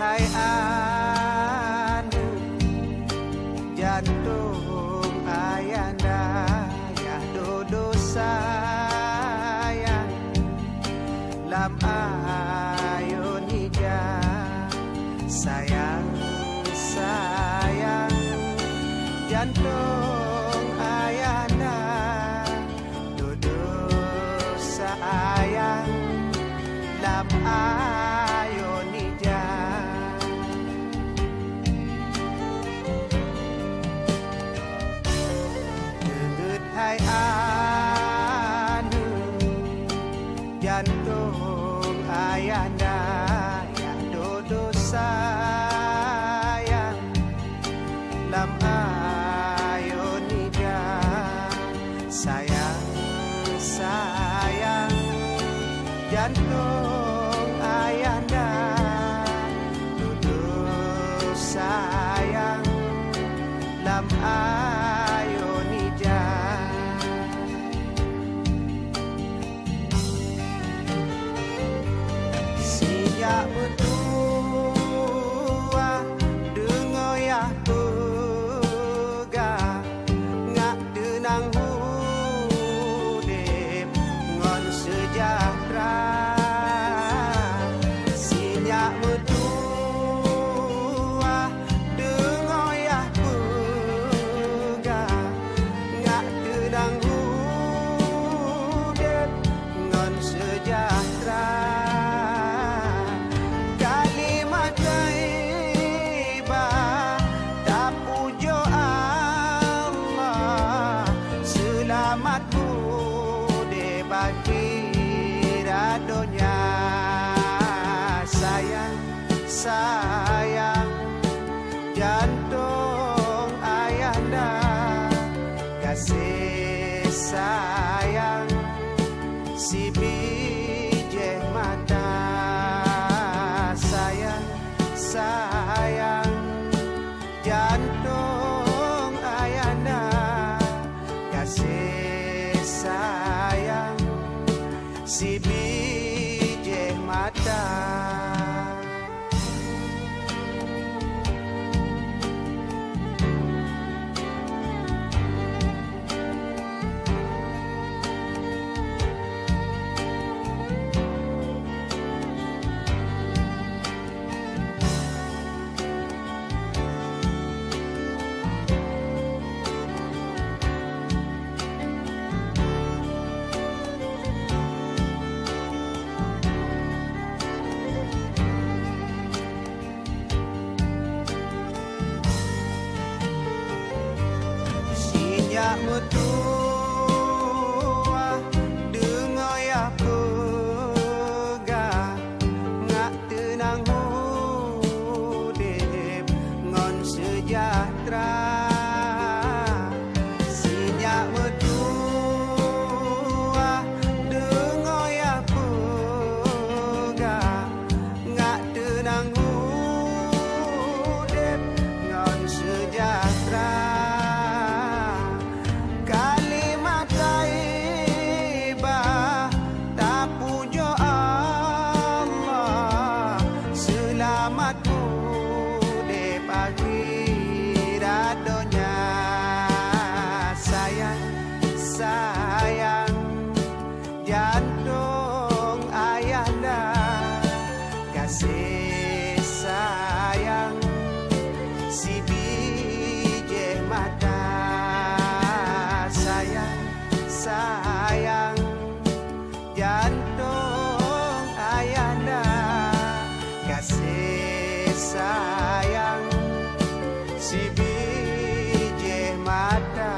Hai anu jantung ayanda ya dodo sayang lam ayo nida sayang sayang jantung ayanda dodo sayang lam ayo nida. Hai anu jantung ayanda ya dodo sayang lam ayo nida sayang sayang jantung ayanda dodo sayang lam ayo nida. Ya berdua dengoyah pega ngak tenang hudip ngon sejahtera sinyak berdua dengoyah pega ngak tenang hudip ngon sejahtera. Selamat bude bagi radonya sayang sayang jantung ayanda kasih sayang si biji mata sayang sayang jantung ayanda kasih sayang si biji mata. Ya mutua dengoyah pega ngak tenang hudip ngon sejahtera sinyak mutua dengoyah pega ngak tenang hudip ngon sejahtera. Selamat bude pagi radonya sayang sayang jantung ayanda kasih sayang si biji mata sayang sayang jantung ayanda kasih sayang si biji mata.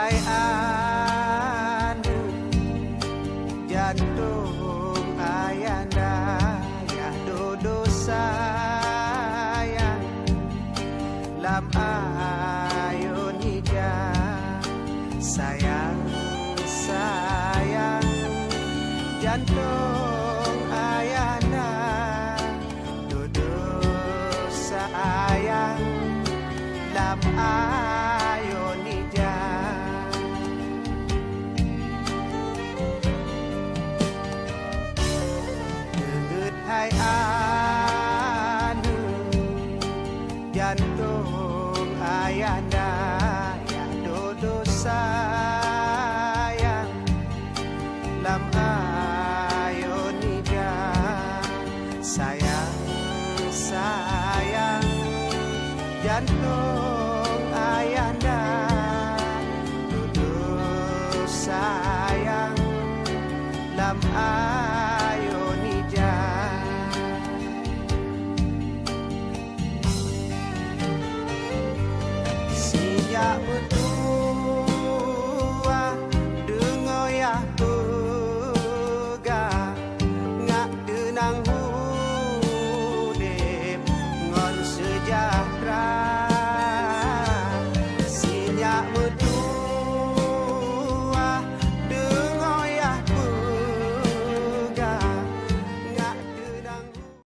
hai anu jantung ayanda ya dodo sayang lam ayun hija sayang sayang jantung ayanda dodo sayang lam ayun hija deut hai anu jantung ayanda ya dodo sayang lam ayun hija sayang sayang jantung ayanda dodo sayang lam ayun hija sejak